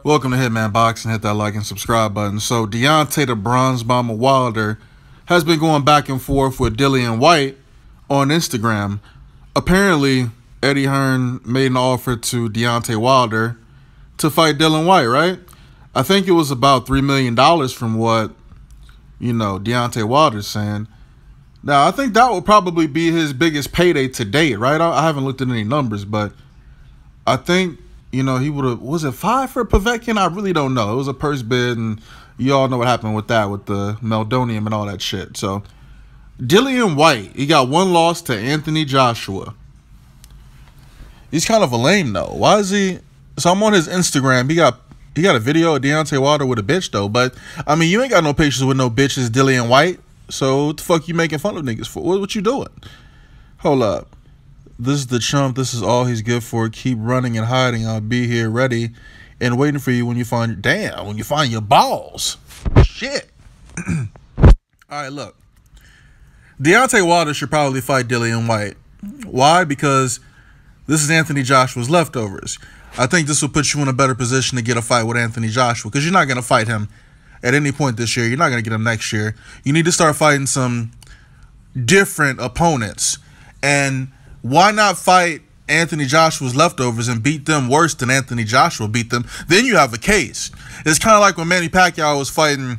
Welcome to Hitman Boxing. Hit that like and subscribe button. So Deontay the Bronze Bomber Wilder has been going back and forth with Dillian Whyte on Instagram. Apparently, Eddie Hearn made an offer to Deontay Wilder to fight Dillian Whyte, right? I think it was about $3 million from what, Deontay Wilder's saying. Now, I think that would probably be his biggest payday to date, right? I haven't looked at any numbers, but I think, he would have, was it 5 for Povetkin? I really don't know. It was a purse bid, and you all know what happened with that, with the Meldonium and all that shit. So, Dillian Whyte, he got one loss to Anthony Joshua. He's kind of a lame, though. Why is he? So, I'm on his Instagram. He got a video of Deontay Wilder with a bitch, though. But, I mean, you ain't got no patience with no bitches, Dillian Whyte. So, what the fuck you making fun of niggas for? What you doing? Hold up. This is the chump. This is all he's good for. Keep running and hiding. I'll be here ready and waiting for you when you find... Damn, when you find your balls. Shit. All right, look. Deontay Wilder should probably fight Dillian Whyte. Why? Because this is Anthony Joshua's leftovers. I think this will put you in a better position to get a fight with Anthony Joshua, because you're not going to fight him at any point this year. You're not going to get him next year. You need to start fighting some different opponents. And why not fight Anthony Joshua's leftovers and beat them worse than Anthony Joshua beat them? Then you have a case. It's kind of like when Manny Pacquiao was fighting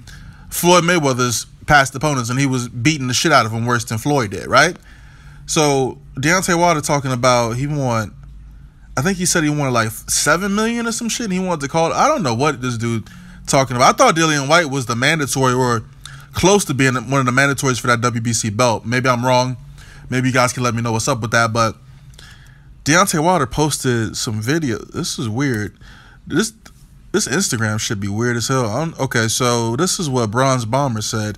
Floyd Mayweather's past opponents, and he was beating the shit out of him worse than Floyd did, right? So Deontay Wilder talking about I think he said he wanted like $7 million or some shit, and he wanted to call it. I don't know what this dude talking about. I thought Dillian Whyte was the mandatory, or close to being one of the mandatories for that WBC belt. Maybe I'm wrong. Maybe you guys can let me know what's up with that. But Deontay Wilder posted some video. This is weird. This Instagram should be weird as hell. Okay, so this is what Bronze Bomber said.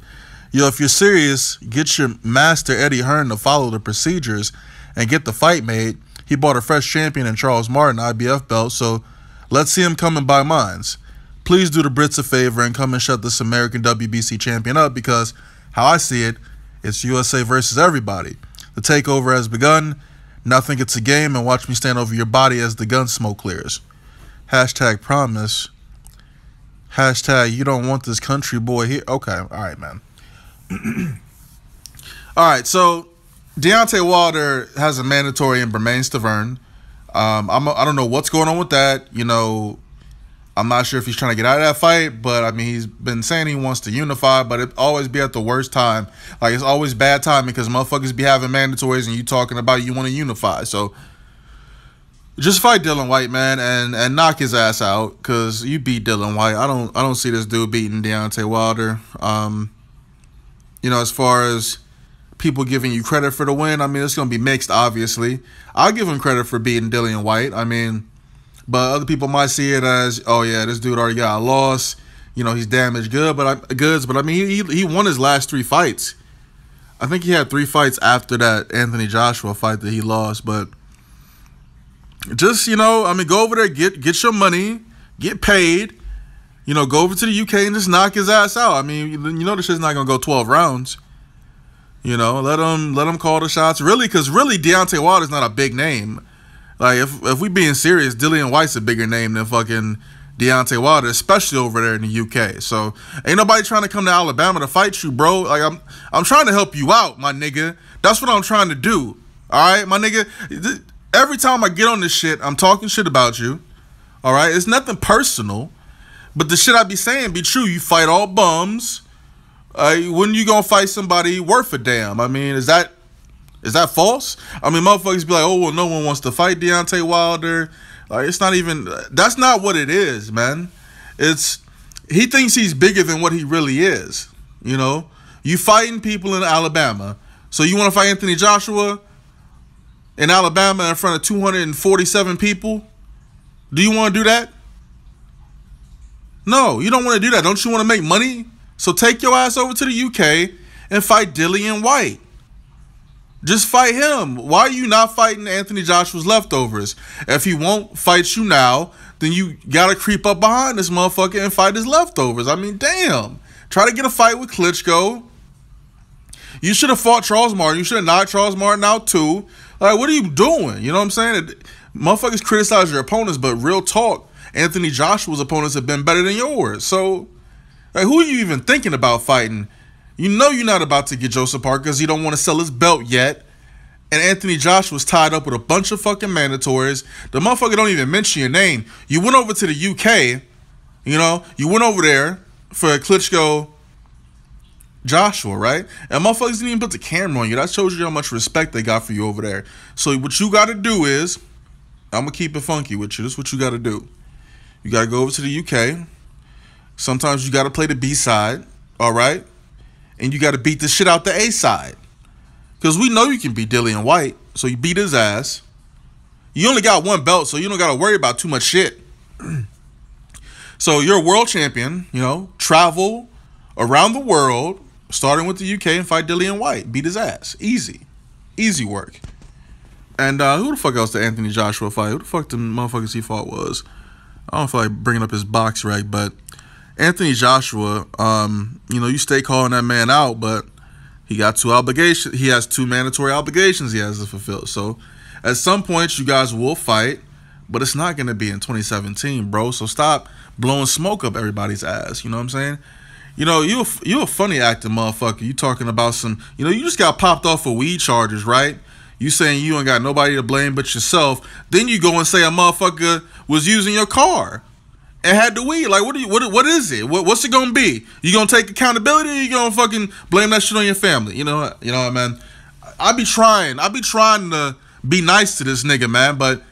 Yo, if you're serious, get your master Eddie Hearn to follow the procedures and get the fight made. He bought a fresh champion in Charles Martin IBF belt, so let's see him come and buy mines. Please do the Brits a favor and come and shut this American WBC champion up, because how I see it, it's USA versus everybody. The takeover has begun. Now think it's a game, and watch me stand over your body as the gun smoke clears. Hashtag promise. Hashtag you don't want this country boy here. Okay, all right, man. All right, so Deontay Wilder has a mandatory in Bermain-Stavern. I don't know what's going on with that. I'm not sure if he's trying to get out of that fight, but I mean, he's been saying he wants to unify, but it always be at the worst time. Like, it's always bad timing because motherfuckers be having mandatories and you talking about you want to unify. So just fight Dillian Whyte, man, and knock his ass out, because you beat Dillian Whyte. I don't see this dude beating Deontay Wilder. As far as people giving you credit for the win, I mean, it's gonna be mixed, obviously. I'll give him credit for beating Dillian Whyte. I mean, but other people might see it as, oh yeah, this dude already got a loss. He's damaged goods. But I mean, he won his last 3 fights. I think he had 3 fights after that Anthony Joshua fight that he lost. But just, I mean, go over there, get your money, get paid. Go over to the UK and just knock his ass out. I mean, the shit's not gonna go 12 rounds. Let him call the shots. Really, because Deontay Wilder's not a big name. Like, if we being serious, Dillian Whyte's a bigger name than fucking Deontay Wilder, especially over there in the UK. So ain't nobody trying to come to Alabama to fight you, bro. Like, I'm trying to help you out, my nigga. That's what I'm trying to do. All right, my nigga. Every time I get on this shit, I'm talking shit about you. All right, it's nothing personal, but the shit I be saying be true. You fight all bums. When you gonna fight somebody worth a damn? I mean, is that false? I mean, motherfuckers be like, oh, well, no one wants to fight Deontay Wilder. Like, it's not even, that's not what it is, man. He thinks he's bigger than what he really is. You fighting people in Alabama. So you want to fight Anthony Joshua in Alabama in front of 247 people? Do you want to do that? No, you don't want to do that. Don't you want to make money? So take your ass over to the UK and fight Dillian Whyte. Just fight him. Why are you not fighting Anthony Joshua's leftovers? If he won't fight you now, then you got to creep up behind this motherfucker and fight his leftovers. I mean, damn. Try to get a fight with Klitschko. You should have fought Charles Martin. You should have knocked Charles Martin out too. Like, what are you doing? You know what I'm saying? Motherfuckers criticize your opponents, but real talk, Anthony Joshua's opponents have been better than yours. So, like, who are you even thinking about fighting? You know you're not about to get Joseph Parker because he don't want to sell his belt yet. And Anthony Joshua's tied up with a bunch of fucking mandatories. The motherfucker don't even mention your name. You went over to the UK, you know, you went over there for Klitschko Joshua, right? And motherfuckers didn't even put the camera on you. That shows you how much respect they got for you over there. So what you got to do is, I'm going to keep it funky with you. This is what you got to do. You got to go over to the UK. Sometimes you got to play the B side, all right? And you got to beat the shit out the A side. Because we know you can beat Dillian Whyte. So you beat his ass. You only got one belt, so you don't got to worry about too much shit. So you're a world champion, you know, travel around the world, starting with the UK, and fight Dillian Whyte. Beat his ass. Easy. Easy work. And who the fuck else did Anthony Joshua fight? Who the fuck the motherfuckers he fought was? I don't feel like bringing up his box rec, but Anthony Joshua, you know, you stay calling that man out, but he got two obligations. He has two mandatory obligations he has to fulfill. So at some point, you guys will fight, but it's not going to be in 2017, bro. So stop blowing smoke up everybody's ass. You know what I'm saying? You know, you a funny acting motherfucker. You talking about some, you know, you just got popped off for weed charges, right? You saying you ain't got nobody to blame but yourself. Then you go and say a motherfucker was using your car and had the weed. Like, what is it? What's it gonna be? You gonna take accountability, or you gonna fucking blame that shit on your family? You know what, man? I be trying to be nice to this nigga, man, but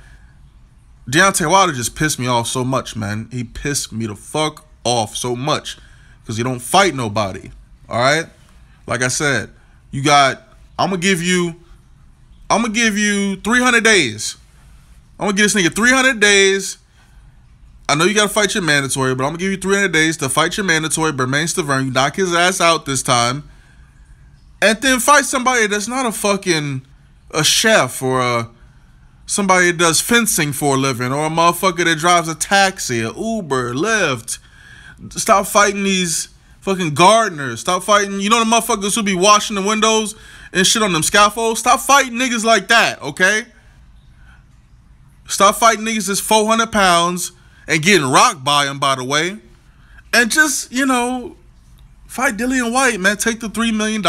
Deontay Wilder just pissed me off so much, man. He pissed me the fuck off so much because he don't fight nobody. All right, like I said, I'm gonna give you 300 days. I'm gonna give this nigga 300 days. I know you gotta fight your mandatory, but I'm gonna give you 300 days to fight your mandatory. Bermain Stavern, you knock his ass out this time, and then fight somebody that's not a chef or somebody that does fencing for a living, or a motherfucker that drives a taxi, a Uber, Lyft. Stop fighting these fucking gardeners. Stop fighting, you know, the motherfuckers who be washing the windows and shit on them scaffolds. Stop fighting niggas like that, okay? Stop fighting niggas that's 400 pounds and getting rocked by them, by the way. And just, you know, fight Dillian Whyte, man. Take the $3 million.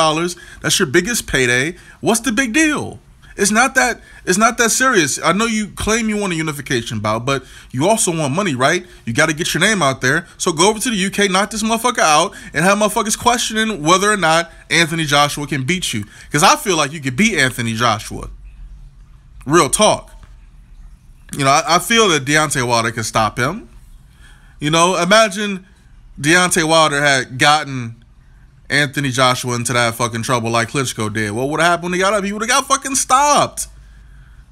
That's your biggest payday. What's the big deal? It's not that serious. I know you claim you want a unification bout, but you also want money, right? You got to get your name out there. So go over to the UK, knock this motherfucker out, and have motherfuckers questioning whether or not Anthony Joshua can beat you. Because I feel like you could beat Anthony Joshua. Real talk. You know, I feel that Deontay Wilder can stop him. You know, imagine Deontay Wilder had gotten Anthony Joshua into that fucking trouble like Klitschko did. What would have happened when he got up? He would have got fucking stopped.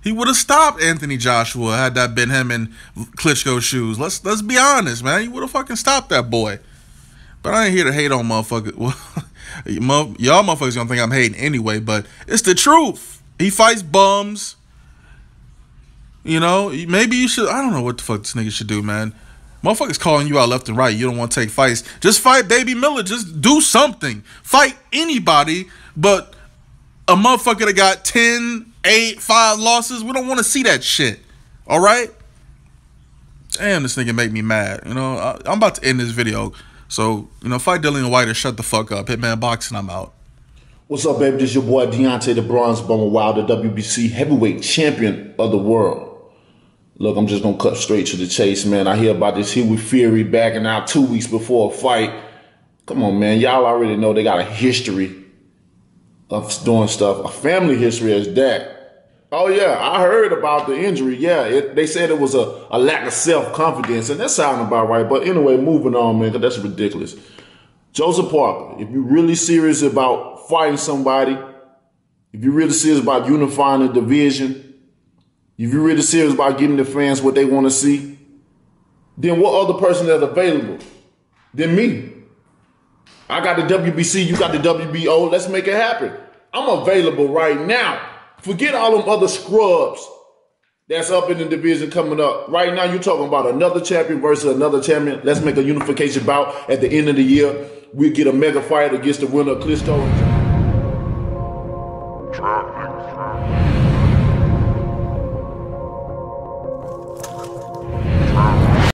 He would have stopped Anthony Joshua had that been him in Klitschko's shoes. Let's be honest, man. He would have fucking stopped that boy. But I ain't here to hate on motherfuckers. Well, y'all motherfuckers gonna think I'm hating anyway, but it's the truth. He fights bums. You know, maybe you should, I don't know what the fuck this nigga should do, man. Motherfuckers calling you out left and right. You don't want to take fights. Just fight Baby Miller. Just do something. Fight anybody, but a motherfucker that got 10, 8, 5 losses, we don't want to see that shit. All right? Damn, this nigga make me mad. You know, I'm about to end this video. So, you know, fight Dillian Whyte or shut the fuck up. Hitman Boxing, I'm out. What's up, baby? This your boy Deontay the Bronze Bomber Wilder, WBC heavyweight champion of the world. Look, I'm just going to cut straight to the chase, man. I hear about this here with Fury backing out 2 weeks before a fight. Come on, man. Y'all already know they got a history of doing stuff. A family history as that. Oh, yeah. I heard about the injury. Yeah, they said it was a lack of self-confidence, and that sounded about right. But anyway, moving on, man, because that's ridiculous. Joseph Parker, if you're really serious about fighting somebody, if you're really serious about unifying the division, if you're really serious about giving the fans what they want to see, then what other person that's available than me? I got the WBC, you got the WBO. Let's make it happen. I'm available right now. Forget all them other scrubs that's up in the division coming up. Right now, you're talking about another champion versus another champion. Let's make a unification bout at the end of the year. We'll get a mega fight against the winner of Klitschko.